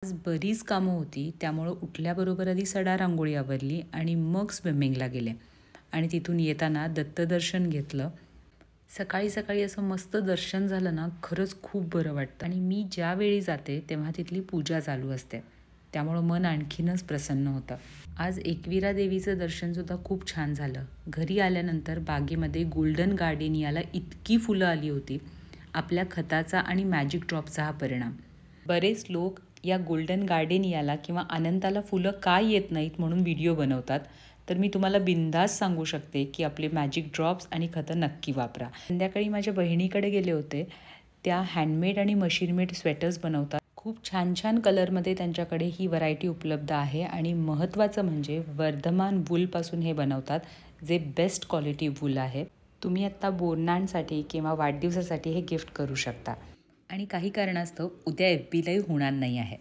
आज बरीच कामं होती त्यामुळं उठल्याबरोबर आधी सडा रांगोळी आवरली आणि मग स्विमिंगला गेले आणि तिथून येताना दत्तदर्शन घेतलं. सकाळी सकाळी असं मस्त दर्शन झालं ना, खरंच खूप बरं वाटतं आणि मी ज्यावेळी जाते तेव्हा तिथली पूजा चालू असते, त्यामुळं मन आणखीनच प्रसन्न होतं. आज एकविरा देवीचं दर्शनसुद्धा खूप छान झालं. घरी आल्यानंतर बागेमध्ये गोल्डन गार्डेनियाला इतकी फुलं आली होती. आपल्या खताचा आणि मॅजिक ड्रॉपचा हा परिणाम. बरेच लोक या गोल्डन गार्डेनियाला किंवा अनंताला फुलं का येत नाहीत म्हणून व्हिडिओ बनवतात, तर मी तुम्हाला बिनधास्त सांगू शकते की आपले मॅजिक ड्रॉप्स आणि खतं नक्की वापरा. संध्याकाळी माझ्या बहिणीकडे गेले होते. त्या हँडमेड आणि मशीनमेड स्वेटर्स बनवतात. खूप छान छान कलरमध्ये त्यांच्याकडे ही व्हरायटी उपलब्ध आहे आणि महत्त्वाचं म्हणजे वर्धमान वूलपासून हे बनवतात, जे बेस्ट क्वालिटी वूल आहे. तुम्ही आत्ता बोरनांसाठी किंवा वाढदिवसासाठी हे गिफ्ट करू शकता आणि काही कारणास्तव उद्या FB लाईव्ह होणार नाही आहे.